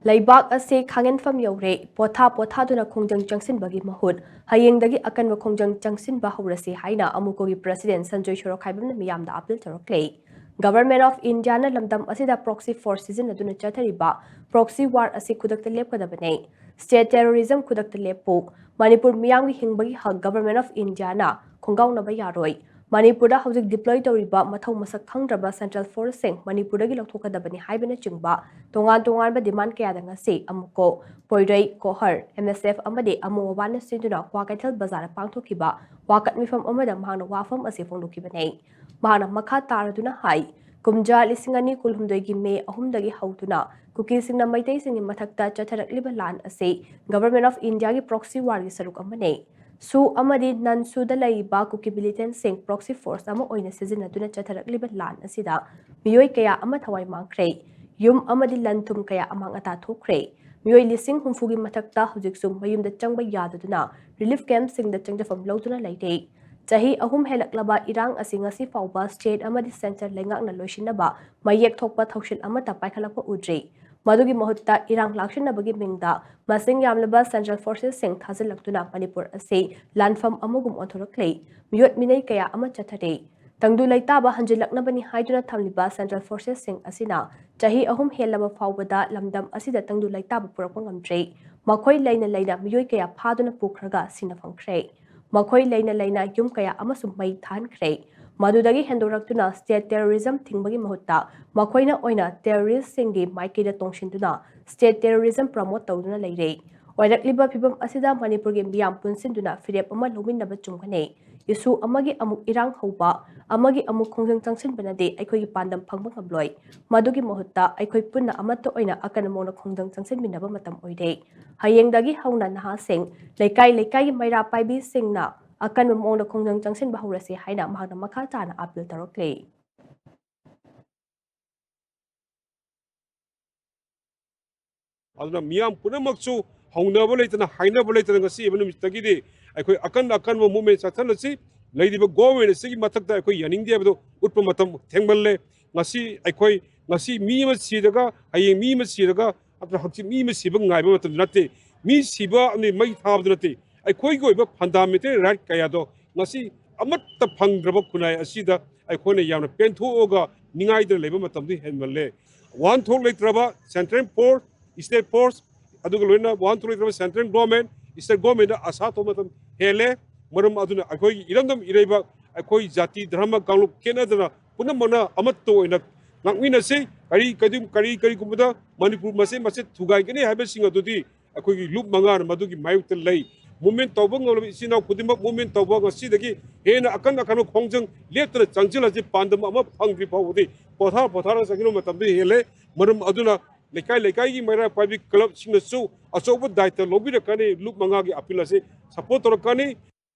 Laibak ase khangenfam yore potha duna Khongjang changsinbagi mahut Hayeng akanba Khongjang changsinba Hourasi haina amukogi president Sanjoy khaiban miyamda appeal toroklei. Government of India na lamdam asida proxy force season aduna chathariba proxy war ase kudakta lepkadabane. State terrorism kudakta lepu Manipur miyamgi hingbagi hak Government of India na khongaunaba yaroi. Manipurda hauzik deploy tawriba mathau masak khangraba Central Force sing Manipurdagi lauthokadabani haibana chingba tongan ba demand kaya ngasi amuko poirai kohar MSF amade amu wana sinduna kwakaithal bazar pangthokiba wakat mifam amada mahana wafam ase fongdokibane mahana makha taraduna hai kumja lisingani kulhumdoigi me ahumdagi hautuna kuki singna maitai singi mathakta chatharakliba lan ase Government of India gi proxy war gi saruk amane su amadi nan su da lai ba kuki militant sing proxy force ama oina sizinaduna chatharakliba lan asida miyoi kaya ama thawai mangkhrei yum amadi lantum kaya amang ata thokre miyoi lising humfugi mathakta hujiksum mayumda changba yadaduna relief camp singda changjafam loduna laite chahi ahum helaklaba irang asingasi fawba state amadi center lengak na loishinaba mayek thokpa thaushil amata paikhalakpa udre madugi mahutta irang lakshinabagi mingda masing yamlaba central forces sing thazalaktuna Manipur ase lanfam amugum onthoraklei miyot minai kaya ama chathare Tangdu laitaba hanjilaknabani haiduna thamliba Central Forces sing asina chahi ahum helaba fawbada lamdam asida tangdu laitaba purakpa ngamdre makhoi leina miyoi kaya phaduna pukhraga sina phangkhre makhoi leina yum kaya amasum mai thankhre madudagi hendoraktuna state terrorism thingbagi mahutta makhoina oina terrorist singi maikida tongshinduna state terrorism promote tawduna leire oirakliba phibam asida Manipurgi miyam punsinduna firep ama lominaba chungkhane Isu amagi amuk irang hauba amagi amuk Khongjang changsinbanade aikhogi pandam phangba ngamloi madugi mahutta aikhoi punna amatta oina akanamona Khongjang changsinminaba matam oide hayengdagi hauna naha sing leikai maira paibi singna akanamona Khongjang changsinba Hourasi haina mahana makha tana appeal tarokle aduna miyam punamakchu haunaba leitana hainaba leitana ngasi ibnu mitagidi aikoi akan movement sathalasi leidiba government sigi mathakta aikoi yaning diabdo utpa matam thengballe ngasi aikoi ngasi mi ma sidaga hayeng mi ma sidaga atra hakchi mi ma siba ngaiba matam natte mi siba ani mai thabdu natte aikoi goiba fundamental right kaya do ngasi amatta phangdraba kunai asida aikoi ne yamna penthoga ningai da leiba matam di henballe one thok leitraba central port State Force, adugul wena one to the central government, state government asa to matam hele maram aduna akoi irandam ireba akoi jati dharma kanglu kenadana punamana amatto ina ngangmina se kari kumada Manipur mase thugai gani habe singa dudi akoi loop mangar madugi mayuk lei movement tawbang ngol sina kudimba movement tawba ngasi dagi hena akan Khongjang letra changjila ji pandam ama phangri pawudi pothara sagino matam di hele maram aduna lekai gi mera public club singna su asobu daita lobby rakani loop manga gi appeal ase support rakani